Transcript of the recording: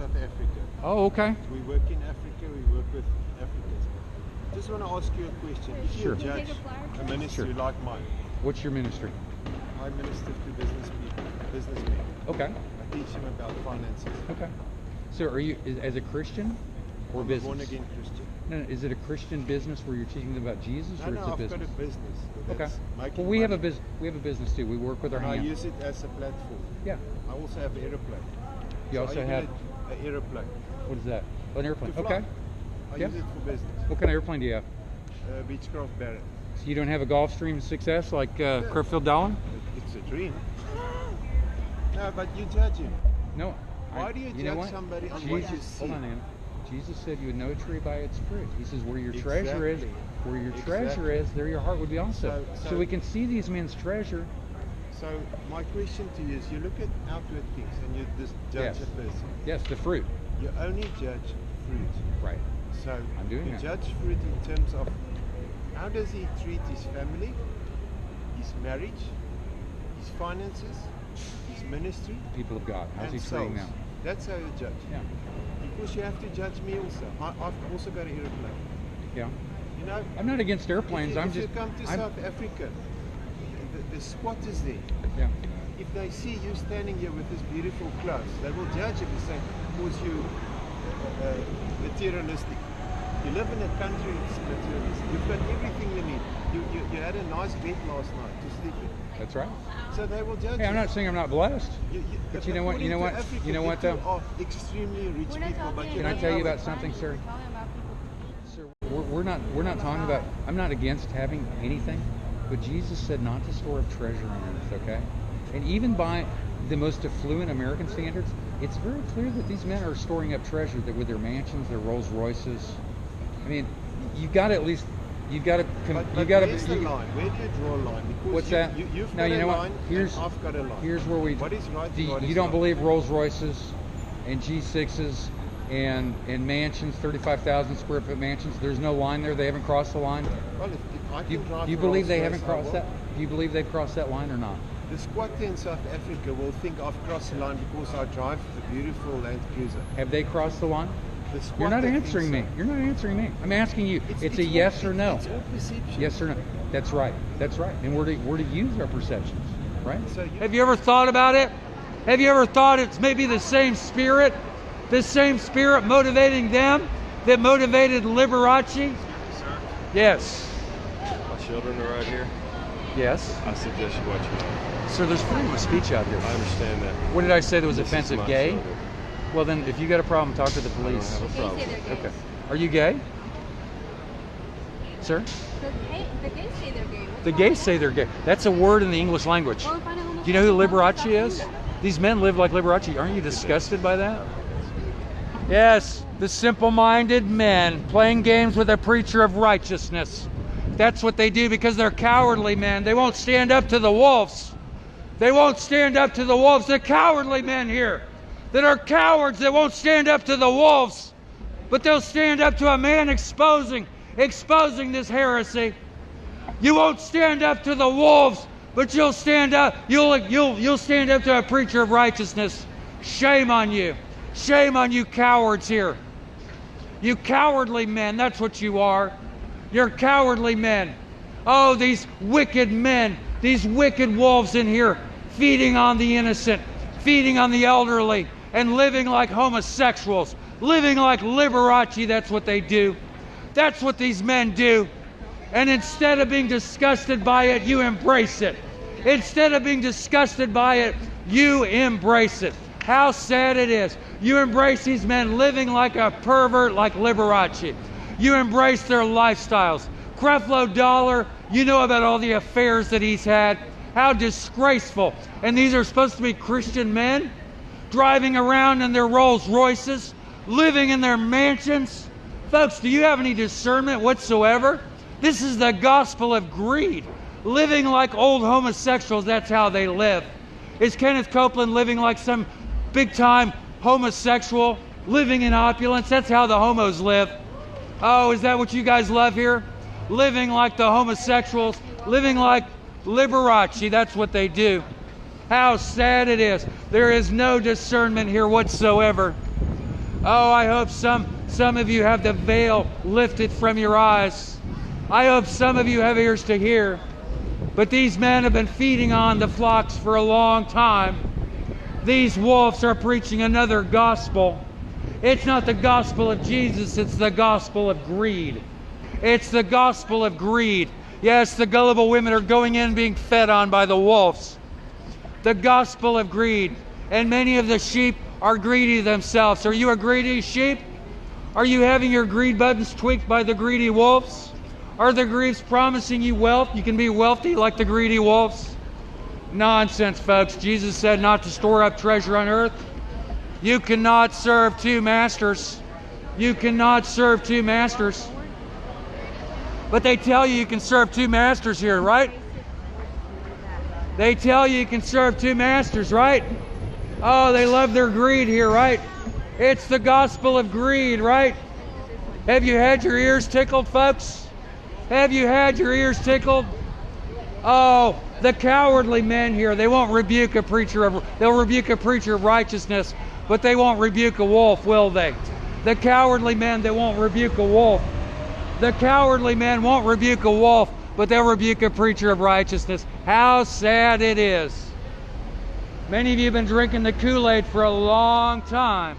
South Africa. Oh, okay. We work in Africa, we work with Africans. Just want to ask you a question. If Sure. you judge a ministry like mine, What's your ministry? I minister to businessmen. Okay. I teach them about finances. Okay. So are you, as a Christian or I'm business? a born-again Christian. No, is it a Christian business where you're teaching them about Jesus, or it's a I've business? got a business. Okay. That's making Well, we have a money. business too. We work with our And I hands. use it as a platform. Yeah. I also have an aeroplane. You So also I have, use an aeroplane. what is that? An airplane. To fly. Okay. I Yeah. use it for business. What kind of airplane do you have? Beechcraft Barrett. So you don't have a Gulfstream success like Creflo Dolan? It's a dream. No, but you judge him. No. Why do you know judge what? somebody on Jesus, what you see? hold on, Anna. Jesus said you would know a tree by its fruit. He says where your treasure is, Exactly. where your treasure is, there your heart would be also. So we can see these men's treasure. So my question to you is, you look at outward things and you just judge Yes. a person. Yes, the fruit. You only judge fruit. Right. So I'm doing you that. judge fruit in terms of how does he treat his family, his marriage, his finances, his ministry, People of God. How's and he treating souls. them? That's how you judge. Yeah. Because you have to judge me also. I've also got an airplane. Yeah. You know, I'm not against airplanes. if you come to South Africa, the squatters there, Yeah. if they see you standing here with this beautiful clothes, they will judge you and say, because you materialistic. You live in a country that's materialistic. You've got everything you need. You had a nice bed last night to sleep in. That's right. So they will judge Hey, I'm you. not saying I'm not blessed. But you know what? You know what? Africa, You know what though? Are extremely rich people, but Can I tell you about something, sir? Sir, we're not talking about. I'm not against having anything, but Jesus said not to store up treasure on earth. Okay, and even by the most affluent American standards, it's very clear that these men are storing up treasure that with their mansions, their Rolls Royces. I mean, you've got to at least. You've got to. But where's the line? Where do you draw a line? Because What's that? You've No, got you know a what? line, Here's and I've got a line. Here's where we. What is right? What You is don't wrong? believe Rolls Royces and G6s and mansions, 35,000 square foot mansions. There's no line there. They haven't crossed the line. Well, if I can drive You a believe they Rolls-Royce, haven't I crossed will. that? Do you believe they've crossed that line or not? The squatter in South Africa will think I've crossed the line because I drive a beautiful Land Cruiser. Have they crossed the line? The You're not squatter answering me. thinks so. You're not answering me. I'm asking you. It's a all- yes or no. It's all perception. Yes or no. That's right. That's right. And we're to use our perceptions, right? So Have you ever thought about it? Have you ever thought it's maybe the same spirit motivating them that motivated Liberace? Yes. My children are right here. Yes. I suggest you watch it. Sir, there's freedom of speech out here. I understand that. What did I say that was This is offensive? my Gay? children. Well, then, if you got a problem, talk to the I don't police. have a problem. Okay. Are you gay? Sir? The gays say they're gay. The gays say they're gay. That's a word in the English language. Well, if I don't Do you know who homosexual, Liberace how is? come These men live like Liberace. Aren't you disgusted by that? Yes, the simple-minded men playing games with a preacher of righteousness. That's what they do because they're cowardly men. They won't stand up to the wolves. They won't stand up to the wolves. The cowardly men here that are cowards that won't stand up to the wolves, but they'll stand up to a man exposing this heresy. You won't stand up to the wolves, but you'll stand up. You'll stand up to a preacher of righteousness. Shame on you. Shame on you cowards here. You cowardly men, that's what you are. You're cowardly men. Oh, these wicked men, these wicked wolves in here, feeding on the innocent, feeding on the elderly, and living like homosexuals, living like Liberace. That's what they do. That's what these men do. And instead of being disgusted by it, you embrace it. Instead of being disgusted by it, you embrace it. How sad it is. You embrace these men living like a pervert like Liberace. You embrace their lifestyles. Creflo Dollar, you know about all the affairs that he's had. How disgraceful. And these are supposed to be Christian men driving around in their Rolls Royces, living in their mansions. Folks, do you have any discernment whatsoever? This is the gospel of greed. Living like old homosexuals, that's how they live. Is Kenneth Copeland living like some big-time homosexual, living in opulence? That's how the homos live. Oh, is that what you guys love here? Living like the homosexuals, living like Liberace, that's what they do. How sad it is. There is no discernment here whatsoever. Oh, I hope some of you have the veil lifted from your eyes. I hope some of you have ears to hear. But these men have been feeding on the flocks for a long time. These wolves are preaching another gospel. It's not the gospel of Jesus, it's the gospel of greed. It's the gospel of greed. Yes, the gullible women are going in being fed on by the wolves. The gospel of greed. And many of the sheep are greedy themselves. Are you a greedy sheep? Are you having your greed buttons tweaked by the greedy wolves? Are the greeds promising you wealth? You can be wealthy like the greedy wolves? Nonsense, folks. Jesus said not to store up treasure on earth. You cannot serve two masters. You cannot serve two masters. But they tell you can serve two masters here, right? They tell you can serve two masters, right? Oh, they love their greed here, right? It's the gospel of greed, right? Have you had your ears tickled, folks? Have you had your ears tickled? Oh, the cowardly men here, they won't rebuke a preacher of, they'll rebuke a preacher of righteousness, but they won't rebuke a wolf, will they? The cowardly men, they won't rebuke a wolf. The cowardly men won't rebuke a wolf, but they'll rebuke a preacher of righteousness. How sad it is. Many of you have been drinking the Kool-Aid for a long time.